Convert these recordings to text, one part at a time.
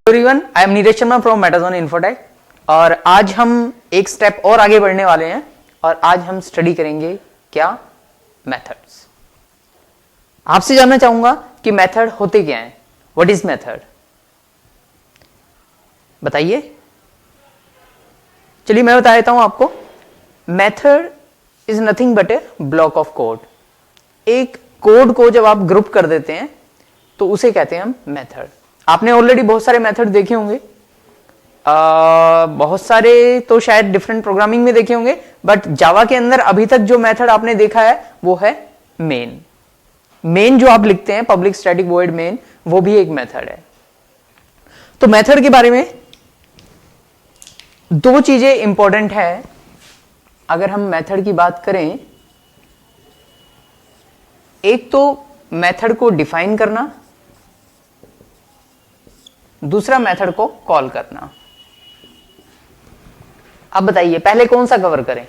Everyone, I am Neeraj Sharma from Metazone Infotech और आज हम एक स्टेप और आगे बढ़ने वाले हैं और आज हम स्टडी करेंगे क्या? मेथड्स। आपसे जानना चाहूंगा कि मेथड होते क्या हैं? What is method? बताइए। चलिए मैं बता देता हूं आपको। Method is nothing but A block of code. एक कोड को जब आप ग्रुप कर देते हैं तो उसे कहते हैं हम मेथड। आपने ऑलरेडी बहुत सारे मेथड देखे होंगे, बहुत सारे तो शायद डिफरेंट प्रोग्रामिंग में देखे होंगे, बट जावा के अंदर अभी तक जो मेथड आपने देखा है वो है मेन। मेन जो आप लिखते हैं, पब्लिक स्टैटिक वॉइड मेन, वो भी एक मेथड है। तो मेथड के बारे में दो चीजें इंपॉर्टेंट है अगर हम मेथड की बात करें। एक तो मेथड को डिफाइन करना, दूसरा मेथड को कॉल करना। अब बताइए पहले कौन सा कवर करें,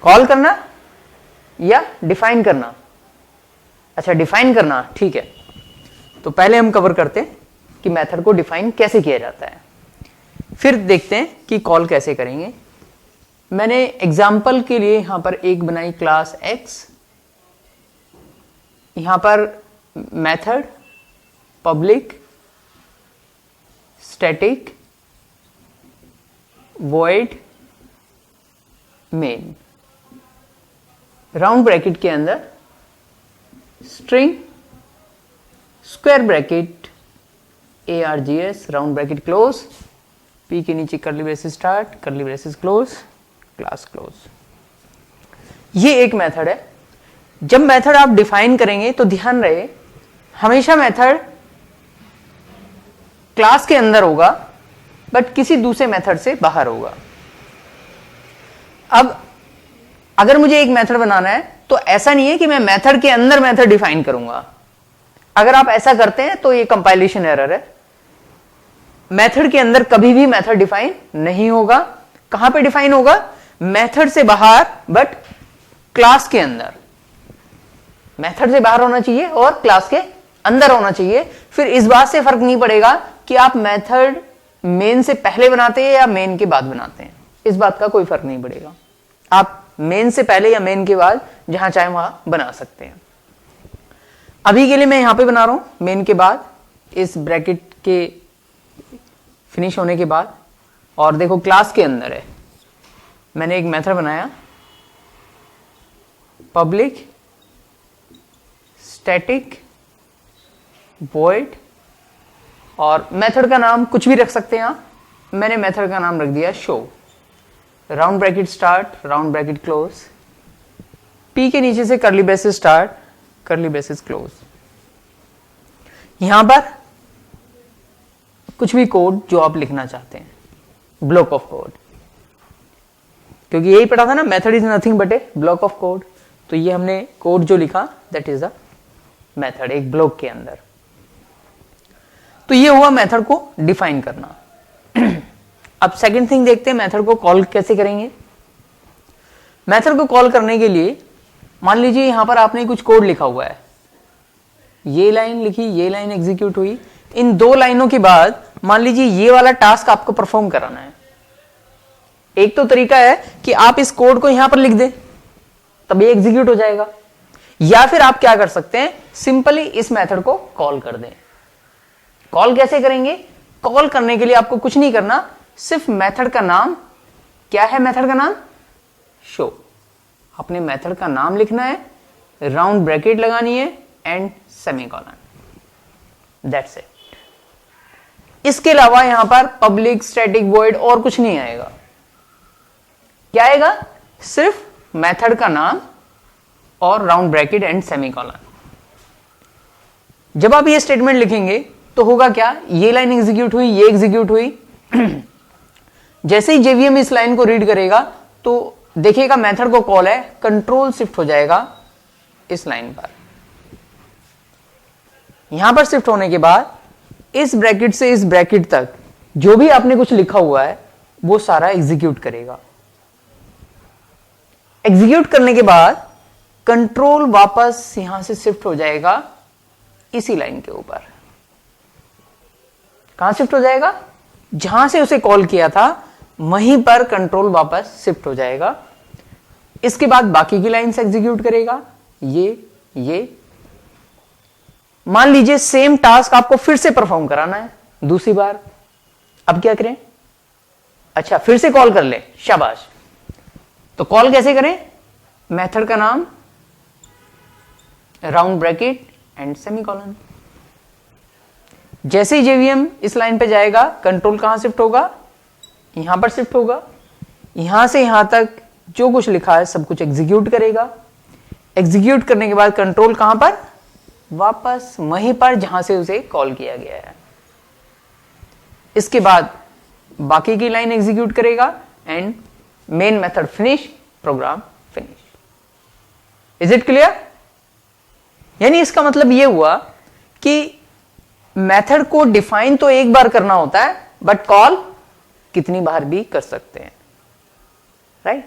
कॉल करना या डिफाइन करना? अच्छा, डिफाइन करना, ठीक है। तो पहले हम कवर करते हैं कि मेथड को डिफाइन कैसे किया जाता है, फिर देखते हैं कि कॉल कैसे करेंगे। मैंने एग्जाम्पल के लिए यहां पर एक बनाई क्लास एक्स। यहां पर method public static void main, round bracket के अंदर string square bracket ARGS round bracket close, P के नीचे curly braces start, curly braces close, class close. ये एक मेथड है। जब मेथड आप डिफाइन करेंगे तो ध्यान रहे, हमेशा मेथड क्लास के अंदर होगा बट किसी दूसरे मेथड से बाहर होगा। अब अगर मुझे एक मेथड बनाना है तो ऐसा नहीं है कि मैं मेथड के अंदर मेथड डिफाइन करूंगा। अगर आप ऐसा करते हैं तो ये कंपाइलेशन एरर है। मेथड के अंदर कभी भी मेथड डिफाइन नहीं होगा। कहां पे डिफाइन होगा? मेथड से बाहर बट क्लास के अंदर। मेथड से बाहर होना चाहिए और क्लास के अंदर होना चाहिए। फिर इस बात से फर्क नहीं पड़ेगा कि आप मेथड मेन से पहले बनाते हैं या मेन के बाद बनाते हैं, इस बात का कोई फर्क नहीं पड़ेगा। आप मेन से पहले या मेन के बाद जहां चाहे वहां बना सकते हैं। अभी के लिए मैं यहां पे बना रहा हूं मेन के बाद, इस ब्रैकेट के फिनिश होने के बाद। और देखो क्लास के अंदर है, मैंने एक मेथड बनाया पब्लिक स्टैटिक वॉइड, और मेथड का नाम कुछ भी रख सकते हैं आप। मैंने मेथड का नाम रख दिया show, round bracket start, round bracket close, P के नीचे से curly braces start, curly braces close. यहां पर कुछ भी कोड जो आप लिखना चाहते हैं, ब्लॉक ऑफ कोड, क्योंकि यही पढ़ा था ना, method is nothing but A block of code. तो ये हमने कोड जो लिखा दैट इज द मेथड, एक ब्लॉक के अंदर। तो ये हुआ मेथड को डिफाइन करना। अब सेकंड थिंग देखते हैं, मेथड को कॉल कैसे करेंगे। मेथड को कॉल करने के लिए मान लीजिए यहां पर आपने कुछ कोड लिखा हुआ है, ये लाइन लिखी, ये लाइन एग्जीक्यूट हुई। इन दो लाइनों के बाद मान लीजिए ये वाला टास्क आपको परफॉर्म कराना है। एक तो तरीका है कि आप इस कोड को यहां पर लिख दें, तब ये एग्जीक्यूट हो जाएगा। या फिर आप क्या कर सकते हैं, सिंपली इस मेथड को कॉल कर दें। कॉल कैसे करेंगे? कॉल करने के लिए आपको कुछ नहीं करना, सिर्फ मेथड का नाम, क्या है मेथड का नाम? शो। अपने मेथड का नाम लिखना है, राउंड ब्रैकेट लगानी है एंड सेमीकोलन, दैट्स इट। इसके अलावा यहां पर पब्लिक स्टैटिक वॉइड और कुछ नहीं आएगा। क्या आएगा? सिर्फ मेथड का नाम और राउंड ब्रैकेट एंड सेमीकोलन। जब आप ये स्टेटमेंट लिखेंगे तो होगा क्या, ये लाइन एग्जीक्यूट हुई, ये एग्जीक्यूट हुई। जैसे ही जेवीएम इस लाइन को रीड करेगा तो देखिएगा मेथड को कॉल है, कंट्रोल शिफ्ट हो जाएगा इस लाइन पर। यहां पर शिफ्ट होने के बाद इस ब्रैकेट से इस ब्रैकेट तक जो भी आपने कुछ लिखा हुआ है वो सारा एग्जीक्यूट करेगा। एग्जीक्यूट करने के बाद कंट्रोल वापस यहां से शिफ्ट हो जाएगा इसी लाइन के ऊपर। कहां शिफ्ट हो जाएगा? जहां से उसे कॉल किया था वहीं पर कंट्रोल वापस शिफ्ट हो जाएगा। इसके बाद बाकी की लाइंस एग्जीक्यूट करेगा। ये मान लीजिए सेम टास्क आपको फिर से परफॉर्म कराना है दूसरी बार। अब क्या करें? अच्छा, फिर से कॉल कर ले, शाबाश। तो कॉल कैसे करें? मेथड का नाम राउंड ब्रैकेट एंड सेमीकोलन। जैसे ही जेवीएम इस लाइन पे जाएगा, कंट्रोल कहां शिफ्ट होगा? यहां पर शिफ्ट होगा। यहां से यहां तक जो कुछ लिखा है सब कुछ एग्जीक्यूट करेगा। एग्जीक्यूट करने के बाद कंट्रोल कहां पर? वापस वहीं पर जहां से उसे कॉल किया गया है। इसके बाद बाकी की लाइन एग्जीक्यूट करेगा and main method finish, program finish. Is it clear? यानी इसका मतलब यह हुआ कि मेथड को डिफाइन तो एक बार करना होता है, बट कॉल कितनी बार भी कर सकते हैं, राइट?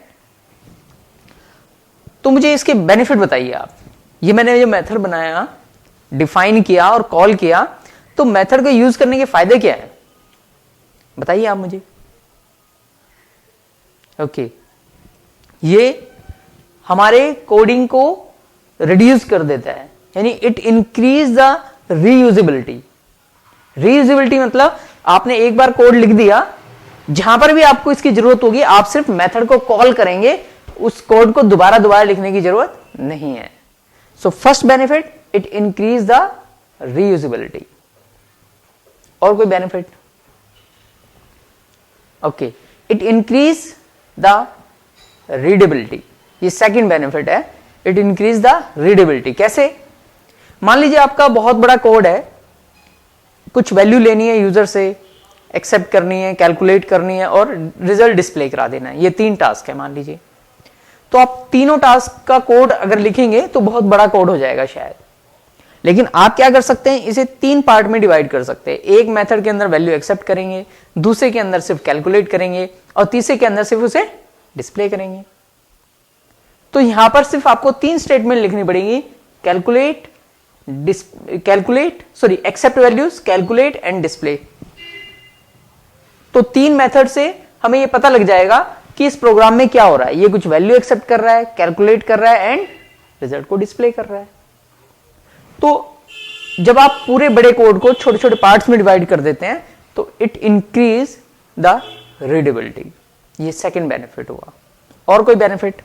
तो मुझे इसके बेनिफिट बताइए आप। ये मैंने जो मेथड बनाया, डिफाइन किया और कॉल किया, तो मेथड को यूज करने के फायदे क्या है बताइए आप मुझे। ओके, ये हमारे कोडिंग को रिड्यूस कर देता है, यानी it increase the reusability. Reusability मतलब आपने एक बार कोड लिख दिया, जहां पर भी आपको इसकी जरूरत होगी आप सिर्फ मेथड को कॉल करेंगे, उस कोड को दोबारा लिखने की जरूरत नहीं है। So first benefit, it increase the reusability. और कोई benefit? Okay, it increase the readability. ये सेकंड बेनिफिट है, इट इंक्रीज द रीडेबिलिटी। कैसे? मान लीजिए आपका बहुत बड़ा कोड है, कुछ वैल्यू लेनी है यूजर से, एक्सेप्ट करनी है, कैलकुलेट करनी है और रिजल्ट डिस्प्ले करा देना है। ये 3 टास्क है मान लीजिए। तो आप तीनों टास्क का कोड अगर लिखेंगे तो बहुत बड़ा कोड हो जाएगा शायद। लेकिन आप क्या कर सकते हैं, इसे 3 पार्ट में डिवाइड कर सकते हैं। एक मेथड के अंदर वैल्यू एक्सेप्ट करेंगे, दूसरे के अंदर सिर्फ कैलकुलेट करेंगे और तीसरे के अंदर सिर्फ उसे डिस्प्ले करेंगे। तो यहां पर सिर्फ आपको 3 स्टेटमेंट लिखनी पड़ेगी, accept values, calculate and display. तो 3 मेथड से हमें यह पता लग जाएगा कि इस प्रोग्राम में क्या हो रहा है। ये कुछ वैल्यू एक्सेप्ट कर रहा है, कैलकुलेट कर रहा है एंड रिजल्ट को डिस्प्ले कर रहा है। तो जब आप पूरे बड़े कोड को छोटे छोटे पार्ट्स में डिवाइड कर देते हैं तो इट इंक्रीज द रीडेबिलिटी। ये सेकंड बेनिफिट हुआ। और कोई बेनिफिट?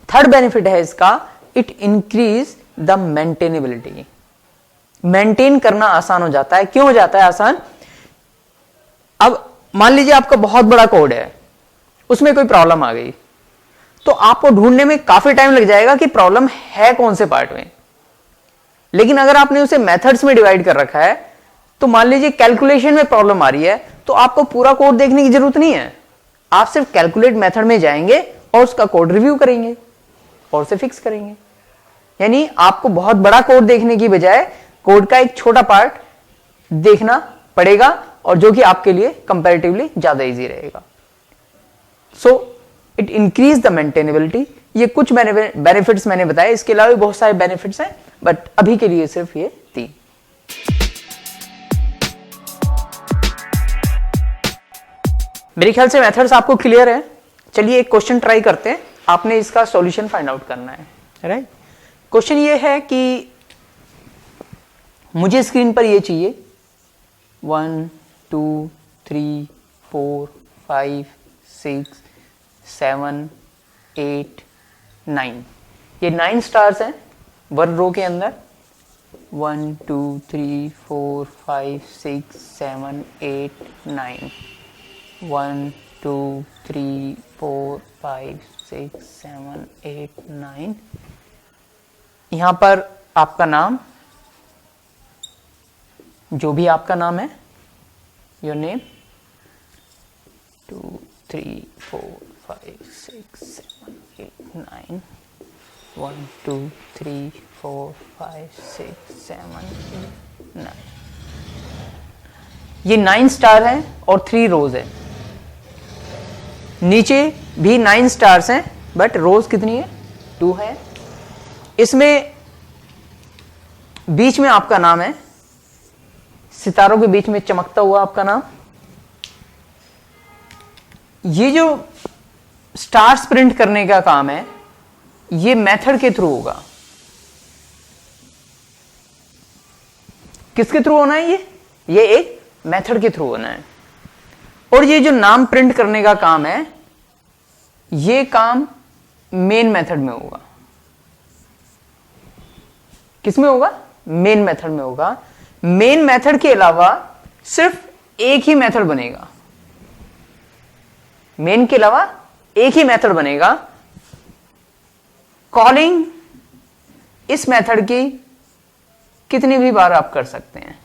थर्ड बेनिफिट है इसका, it increase the maintainability. Maintain करना आसान हो जाता है। क्यों हो जाता है आसान? अब मान लीजिए आपका बहुत बड़ा कोड है, उसमें कोई प्रॉब्लम आ गई, तो आपको ढूंढने में काफी टाइम लग जाएगा कि प्रॉब्लम है कौन से पार्ट में। लेकिन अगर आपने उसे मेथड्स में डिवाइड कर रखा है, तो मान लीजिए कैलकुलेशन में प्रॉब्लम आ रही है, तो आपको पूरा कोड देखने की जरूरत नहीं है। आप सिर्फ कैलकुलेट मेथड में जाएंगे और उसका कोड रिव्यू करेंगे और उसे फिक्स करेंगे। यानी आपको बहुत बड़ा कोड देखने की बजाय कोड का एक छोटा पार्ट देखना पड़ेगा, और जो कि आपके लिए कंपैरेटिवली ज्यादा इजी रहेगा। So it increase the maintainability. ये कुछ बेनिफिट्स मैंने बताए, इसके अलावा भी बहुत सारे बेनिफिट्स हैं, बट अभी के लिए सिर्फ ये 3। मेरे ख्याल से मेथड्स आपको क्लियर है। चलिए एक क्वेश्चन ट्राई करते हैं, आपने इसका सॉल्यूशन फाइंड आउट करना है, राइट? क्वेश्चन ये है कि मुझे स्क्रीन पर ये चाहिए 1 2 3 4 5 6 7 8 9। ये 9 स्टार्स हैं 1 रो के अंदर। 1 2 3 4 5 6 7 8 9। 1 2 3 4 5 6 7 8 9। यहां पर आपका नाम, जो भी आपका नाम है, योर नेम। 2 3 4 5 6 7 8 9। 1 2 3 4 5 6 7 8 9। ये 9 स्टार हैं और 3 रोज है। नीचे भी 9 स्टार्स हैं, बट रोज कितनी है? 2 है। इसमें बीच में आपका नाम है, सितारों के बीच में चमकता हुआ आपका नाम। ये जो स्टार्स प्रिंट करने का काम है ये मेथड के थ्रू होगा। किसके थ्रू होना है? ये एक मेथड के थ्रू होना है। और ये जो नाम प्रिंट करने का काम है ये काम मेन मेथड में होगा। किसमें होगा? मेन मेथड में होगा। मेन मेथड के अलावा सिर्फ एक ही मेथड बनेगा। मेन के अलावा एक ही मेथड बनेगा। कॉलिंग इस मेथड की कितनी भी बार आप कर सकते हैं।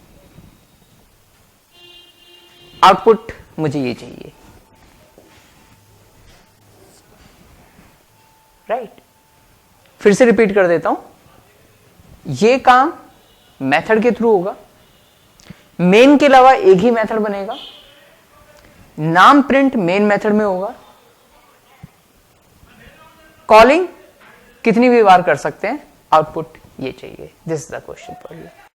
आउटपुट मुझे ये चाहिए, राइट। फिर से रिपीट कर देता हूं, ये काम मेथड के थ्रू होगा। मेन के अलावा एक ही मेथड बनेगा। नाम प्रिंट मेन मेथड में होगा। कॉलिंग कितनी भी बार कर सकते हैं, आउटपुट ये चाहिए। This is the question for you.